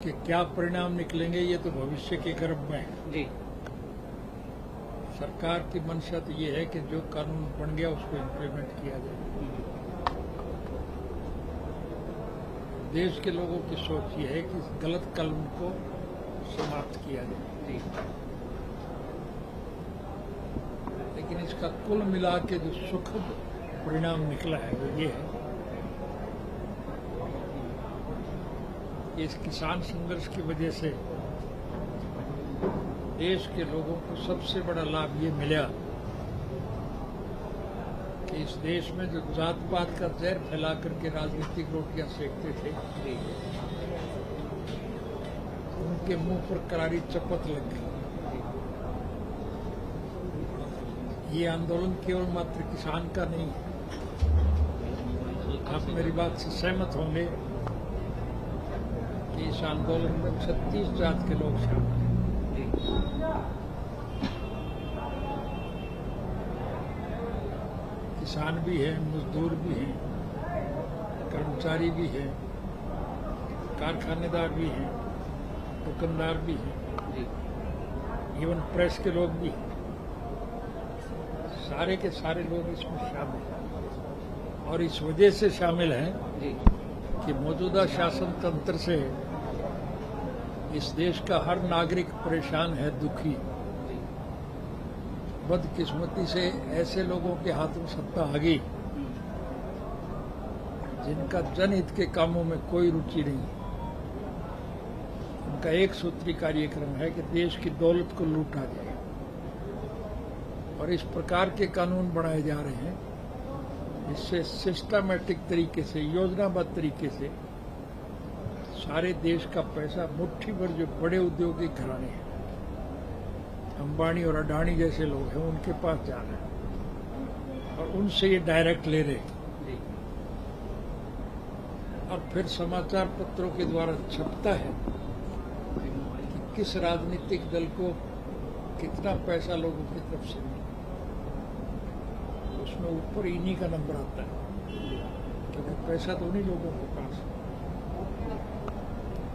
उसके क्या परिणाम निकलेंगे ये तो भविष्य के गर्भ में है। जी सरकार की मंशा तो ये है कि जो कानून बन गया उसको इम्प्लीमेंट किया जाए। देश के लोगों की सोच ये है कि इस गलत कानून को समाप्त किया जाए। जी लेकिन इसका कुल मिला के जो सुखद परिणाम निकला है वो ये है कि इस किसान संघर्ष की वजह से देश के लोगों को सबसे बड़ा लाभ ये मिला कि इस देश में जो जात पात का जहर फैला करके राजनीतिक रोटियां सेकते थे उनके मुंह पर करारी चपत लग गई। ये आंदोलन केवल मात्र किसान का नहीं है। आप मेरी बात से सहमत होंगे कि इस आंदोलन में 36 जात के लोग शामिल हैं। किसान भी हैं, मजदूर भी हैं, कर्मचारी भी हैं, कारखानेदार भी हैं, दुकानदार भी हैं, इवन प्रेस के लोग भी हैं। सारे के सारे लोग इसमें शामिल हैं और इस वजह से शामिल हैं कि मौजूदा शासन तंत्र से इस देश का हर नागरिक परेशान है, दुखी। बदकिस्मती से ऐसे लोगों के हाथ में सत्ता आ गई जिनका जनहित के कामों में कोई रुचि नहीं। उनका एक सूत्री कार्यक्रम है कि देश की दौलत को लूटा जाए और इस प्रकार के कानून बनाए जा रहे हैं जिससे सिस्टमैटिक तरीके से, योजनाबद्ध तरीके से सारे देश का पैसा मुट्ठी भर जो बड़े औद्योगिक घराने हैं, अंबानी और अडानी जैसे लोग हैं, उनके पास जा रहे हैं और उनसे ये डायरेक्ट ले रहे हैं और फिर समाचार पत्रों के द्वारा छपता है कि किस राजनीतिक दल को कितना पैसा लोगों की तरफ से मिला। उसमें ऊपर इन्हीं का नंबर आता है क्योंकि पैसा तो उन्हीं लोगों के पास है।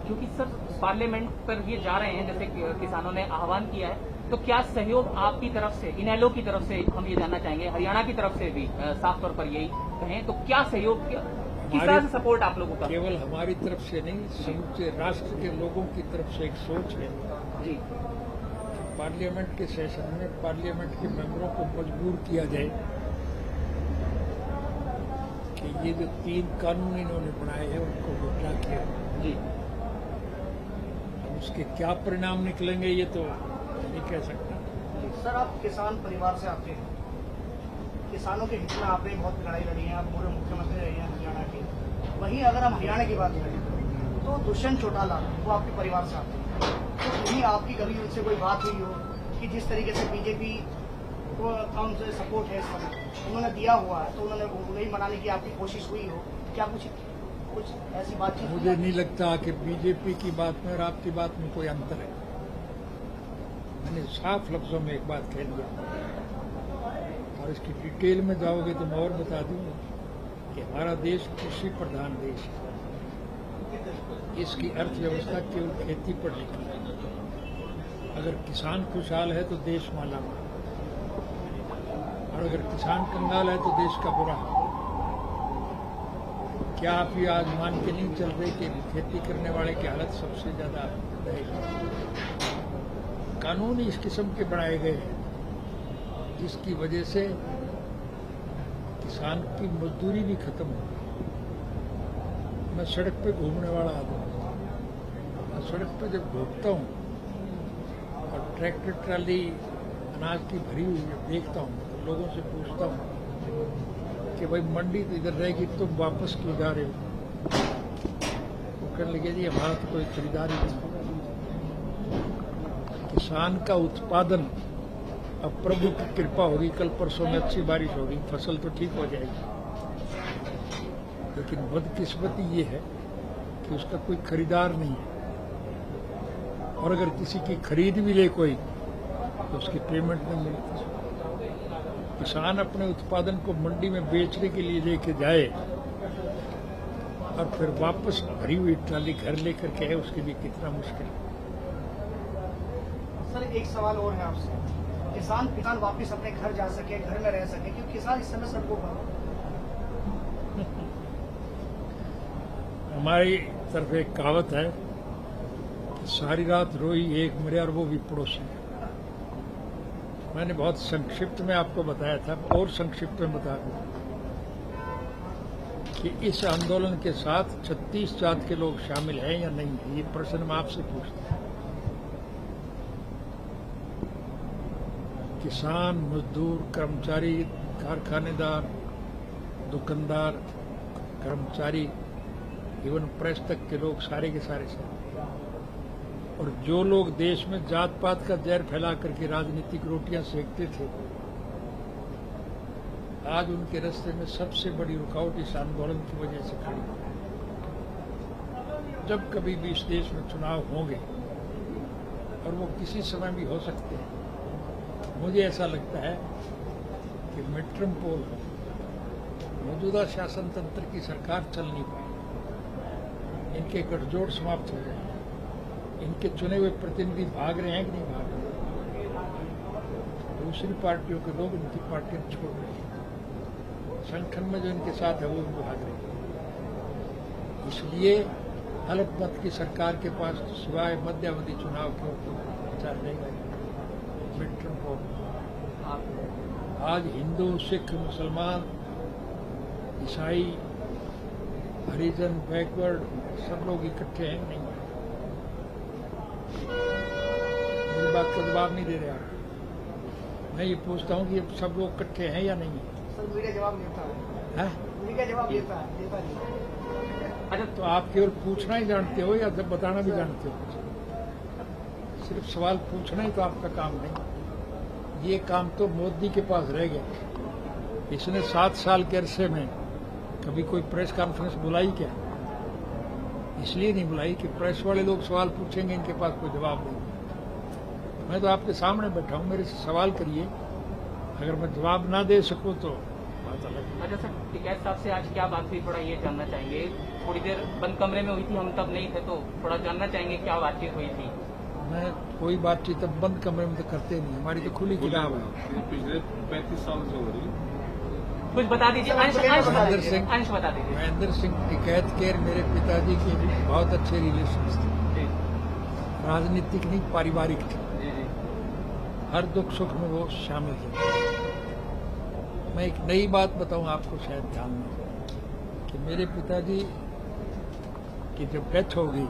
क्योंकि सर पार्लियामेंट पर ये जा रहे हैं, जैसे किसानों ने आह्वान किया है, तो क्या सहयोग आपकी तरफ से, इनेलो की तरफ से हम ये जानना चाहेंगे, हरियाणा की तरफ से भी साफ तौर पर यही कहें तो क्या सहयोग, किस तरह से सपोर्ट आप लोगों का? केवल हमारी तरफ से नहीं, समूचे राष्ट्र के लोगों की तरफ से एक सोच है जी पार्लियामेंट के सेशन में पार्लियामेंट के मेंबरों को मजबूर किया जाए कि ये जो 3 कानून इन्होंने बनाए हैं उनको विड्रा किया जी। उसके क्या परिणाम निकलेंगे ये तो नहीं कह सकता। सर, आप किसान परिवार से आते हैं, किसानों के हित में आपने बहुत लड़ाई लड़ी है, आप पूरे मुख्यमंत्री रहे हैं हरियाणा के। वहीं अगर हम हरियाणा की बात करें तो दुष्यंत चौटाला वो आपके परिवार से आते हैं, तो वहीं आपकी कभी उनसे कोई बात हुई हो कि जिस तरीके से बीजेपी को कम से सपोर्ट है इस समय उन्होंने दिया हुआ है, तो उन्होंने उन्हें मनाने की आपकी कोशिश हुई हो? क्या कुछ ऐसी बातचीत? मुझे नहीं लगता कि बीजेपी की बात में और आपकी बात में कोई अंतर है। मैंने साफ लफ्जों में एक बात कह दिया और इसकी डिटेल में जाओगे तो मैं और बता दूंगा कि हमारा देश कृषि प्रधान देश है। इसकी अर्थव्यवस्था केवल खेती पर टिकी है। अगर किसान खुशहाल है तो देश मालामाल, और अगर किसान कंगाल है तो देश का बुरा हाल। क्या आप ये आज मान के नहीं चल रहे कि खेती करने वाले की हालत सबसे ज्यादा रहेगी? कानून इस किस्म के बनाए गए हैं जिसकी वजह से किसान की मजदूरी भी खत्म हो गई। मैं सड़क पे घूमने वाला आदमी हूं। मैं सड़क पे जब घूमता हूं और ट्रैक्टर ट्राली अनाज की भरी हुई देखता हूं तो लोगों से पूछता हूं कि भाई मंडी तो इधर रहेगी, तुम वापस क्यों जा रहे हो? वो कहने लगे जी हमारा तो कोई खरीदार ही नहीं। किसान का उत्पादन, अब प्रभु की कृपा होगी, कल परसों में अच्छी बारिश होगी, फसल तो ठीक हो जाएगी, लेकिन बदकिस्मती ये है कि उसका कोई खरीदार नहीं है और अगर किसी की खरीद भी ले कोई तो उसकी पेमेंट नहीं मिलती। किसान अपने उत्पादन को मंडी में बेचने के लिए लेके जाए और फिर वापस भरी हुई ट्राली घर लेकर के है, उसके लिए कितना मुश्किल है। सर एक सवाल और है आपसे, किसान वापस अपने घर जा सके, घर में रह सके, क्योंकि किसान इस समय सड़कों पर। हमारी तरफ एक कहावत है, सारी रात रोई एक मरे और वो भी पड़ोसी। मैंने बहुत संक्षिप्त में आपको बताया था, और संक्षिप्त में बता दूं कि इस आंदोलन के साथ 36 जात के लोग शामिल हैं या नहीं है, ये प्रश्न मैं आपसे पूछता हूं। किसान, मजदूर, कर्मचारी, कारखानेदार, दुकानदार, कर्मचारी, इवन प्रेस तक के लोग सारे के सारे साथ। और जो लोग देश में जात पात का जहर फैला करके राजनीतिक रोटियां सेकते थे, आज उनके रास्ते में सबसे बड़ी रुकावट इस आंदोलन की वजह से खड़ी है। जब कभी भी इस देश में चुनाव होंगे, और वो किसी समय भी हो सकते हैं, मुझे ऐसा लगता है कि मिड-टर्म पोल हो, मौजूदा शासन तंत्र की सरकार चल नहीं पाए, इनके गठजोड़ समाप्त हो जाए, इनके चुने हुए प्रतिनिधि भाग रहे हैं कि नहीं भाग रहे, दूसरी पार्टियों के लोग इनकी पार्टियां छोड़ रहे हैं, संगठन में जो इनके साथ है वो भी भाग रहे हैं। इसलिए अल्पमत की सरकार के पास सिवाय मध्यावधि चुनाव के विचार नहीं है। मिड-टर्म पोल आज हिंदू, सिख, मुसलमान, ईसाई, हरिजन, बैकवर्ड सब लोग इकट्ठे हैं नहीं? मेरी बात का जवाब नहीं दे रहे आप। मैं ये पूछता हूँ कि सब लोग इकट्ठे हैं या नहीं? सर मीडिया जवाब देता है, मीडिया जवाब देता नहीं। अच्छा, तो आप केवल पूछना ही जानते हो या जब बताना भी जानते हो? सिर्फ सवाल पूछना ही तो आपका काम नहीं। ये काम तो मोदी के पास रह गया। इसने 7 साल के अरसे में कभी कोई प्रेस कॉन्फ्रेंस बुलाई क्या? इसलिए नहीं बुलाई कि प्रेस वाले लोग सवाल पूछेंगे, इनके पास कोई जवाब नहीं। मैं तो आपके सामने बैठा हूं, मेरे से सवाल करिए, अगर मैं जवाब ना दे सकूं तो बात अलग। अच्छा सर, टिकैत साहब से आज क्या बात हुई, थोड़ा ये जानना चाहेंगे। थोड़ी देर बंद कमरे में हुई थी, हम तब नहीं थे, तो थोड़ा जानना चाहेंगे क्या बातचीत हुई थी। मैं कोई बातचीत अब बंद कमरे में तो करते नहीं, हमारी तो खुली किताब है। पिछले 35 साल से हो रही। कुछ बता दीजिए, अंश बता दीजिए। महेंद्र सिंह टिकैत के मेरे पिताजी के बहुत अच्छे रिलेशन थे, राजनीतिक नहीं पारिवारिक थे। हर दुख सुख में वो शामिल थे। मैं एक नई बात बताऊं आपको, शायद ध्यान में कि मेरे पिताजी की जब डेथ हो गई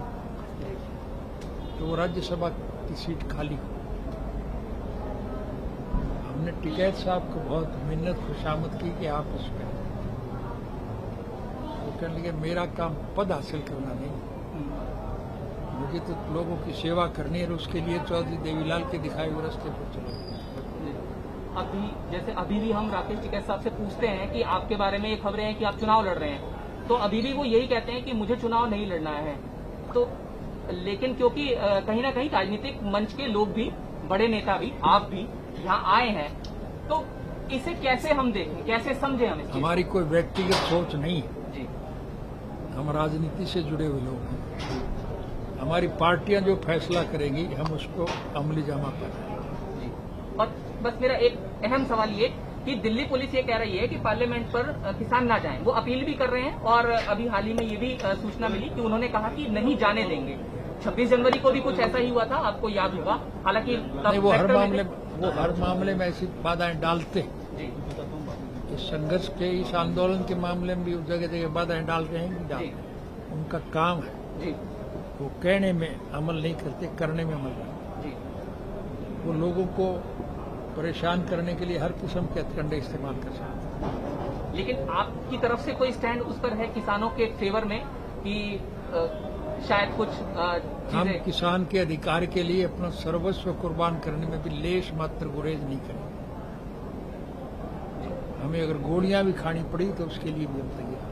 तो वो राज्यसभा की सीट खाली हो। हमने टिकैत साहब को बहुत मिन्नत खुशामद की कि आप इसमें, वो कहने लगे मेरा काम पद हासिल करना नहीं, मुझे तो लोगों की सेवा करनी है, और उसके लिए चौधरी देवीलाल के दिखाए हुए रास्ते पर चलो। अभी जैसे अभी भी हम राकेश टिकैत साहब से पूछते हैं कि आपके बारे में ये खबरें हैं कि आप चुनाव लड़ रहे हैं, तो अभी भी वो यही कहते हैं कि मुझे चुनाव नहीं लड़ना है। तो लेकिन क्योंकि कहीं ना कहीं राजनीतिक मंच के लोग भी, बड़े नेता भी, आप भी यहाँ आए हैं, तो इसे कैसे हम देखें, कैसे समझे हम इस हमारी कोई व्यक्तिगत सोच नहीं है जी, हम राजनीति से जुड़े हुए लोग हैं। हमारी पार्टियां जो फैसला करेंगी हम उसको अमली जामा करेंगे। और बस मेरा एक अहम सवाल ये कि दिल्ली पुलिस ये कह रही है कि पार्लियामेंट पर किसान ना जाएं, वो अपील भी कर रहे हैं, और अभी हाल ही में ये भी सूचना मिली कि उन्होंने कहा कि नहीं जाने देंगे। 26 जनवरी को भी कुछ ऐसा ही हुआ था, आपको याद होगा। हालांकि वो हर मामले में ऐसी बाधाएं डालते हैं। इस संघर्ष के, इस आंदोलन के मामले में भी जगह जगह बाधाएं डाल रहे हैं कि डालते, उनका काम है जी। वो कहने में अमल नहीं करते, करने में अमल करते। वो लोगों को परेशान करने के लिए हर किस्म के हथकंडे इस्तेमाल कर सकते हैं। लेकिन आपकी तरफ से कोई स्टैंड उस पर है किसानों के फेवर में कि शायद कुछ हम किसान के अधिकार के लिए अपना सर्वस्व कुर्बान करने में भी लेश मात्र गुरेज नहीं करेंगे। हमें अगर गोलियां भी खानी पड़ी तो उसके लिए भी हम तैयार।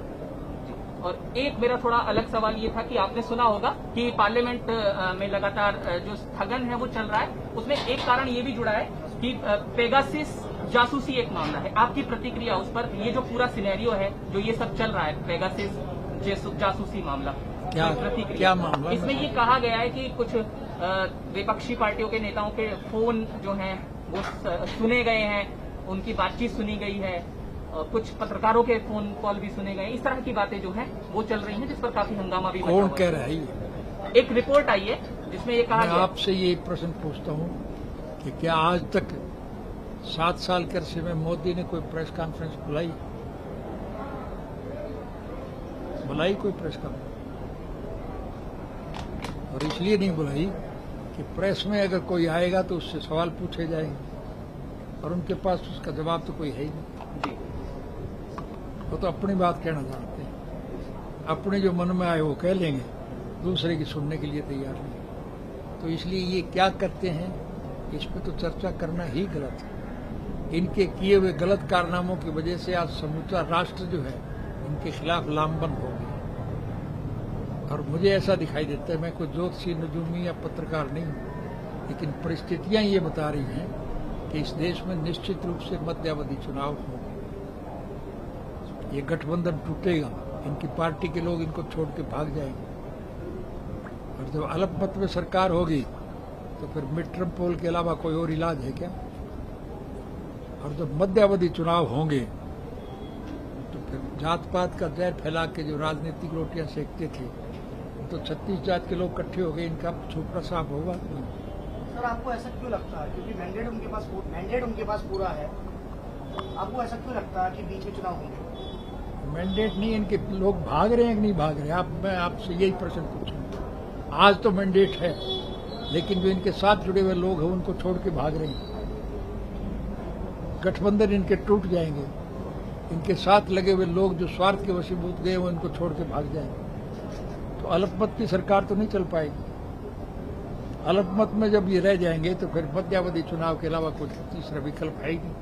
और एक मेरा थोड़ा अलग सवाल ये था कि आपने सुना होगा कि पार्लियामेंट में लगातार जो स्थगन है वो चल रहा है, उसमें एक कारण ये भी जुड़ा है कि पेगासिस जासूसी एक मामला है। आपकी प्रतिक्रिया उस पर, ये जो पूरा सिनेरियो है, जो ये सब चल रहा है, पेगासिस जासूसी मामला। क्या प्रतिक्रिया। क्या मामला? इसमें ये कहा गया है कि कुछ विपक्षी पार्टियों के नेताओं के फोन जो हैं वो सुने गए हैं, उनकी बातचीत सुनी गई है, कुछ पत्रकारों के फोन कॉल भी सुने गए। इस तरह की बातें जो हैं वो चल रही हैं, जिस पर काफी हंगामा भी कौन कह रहा है ये? एक रिपोर्ट आई है जिसमें ये कहा मैं गया। आपसे ये प्रश्न पूछता हूँ कि क्या आज तक 7 साल के अरसे में मोदी ने कोई प्रेस कॉन्फ्रेंस बुलाई कोई प्रेस कॉन्फ्रेंस? और इसलिए नहीं बुलाई कि प्रेस में अगर कोई आएगा तो उससे सवाल पूछे जाएंगे और उनके पास उसका जवाब तो कोई है ही नहीं। जी। वो तो अपनी बात कहना जानते हैं, अपने जो मन में आए वो कह लेंगे, दूसरे की सुनने के लिए तैयार नहीं। तो इसलिए ये क्या करते हैं, इस पर तो चर्चा करना ही गलत है। इनके किए हुए गलत कारनामों की वजह से आज समूचा राष्ट्र जो है इनके खिलाफ लामबंद हो गया। और मुझे ऐसा दिखाई देता है, मैं कोई ज्योतिषी नजूमी या पत्रकार नहीं हूं, लेकिन परिस्थितियां ये बता रही हैं कि इस देश में निश्चित रूप से मध्यावधि चुनाव होंगे। ये गठबंधन टूटेगा, इनकी पार्टी के लोग इनको छोड़ के भाग जाएंगे। और जब अल्पमत में सरकार होगी तो फिर मिड टर्म पोल के अलावा कोई और इलाज है क्या? और जब मध्यावधि चुनाव होंगे तो फिर जात पात का जहर फैला के जो राजनीतिक रोटियां सेकते थे तो 36 जात के लोग इकट्ठे हो गए, इनका छुपरा साफ होगा। सर आपको ऐसा क्यों लगता है, क्योंकि मैंडेट उनके पास पूरा है, आपको ऐसा क्यों लगता है कि बीच में चुनाव होंगे? मैंडेट नहीं, इनके लोग भाग रहे हैं कि नहीं भाग रहे? मैं आपसे यही प्रश्न पूछूंगा। आज तो मैंडेट है, लेकिन जो इनके साथ जुड़े हुए लोग हैं उनको छोड़ के भाग रहे हैं। गठबंधन इनके टूट जाएंगे, इनके साथ लगे हुए लोग जो स्वार्थ के वशीभूत गए वो इनको छोड़ के भाग जाएंगे। तो अल्पमत की सरकार तो नहीं चल पाएगी। अल्पमत में जब ये रह जाएंगे तो फिर मध्यावधि चुनाव के अलावा कोई तीसरा विकल्प है ही नहीं।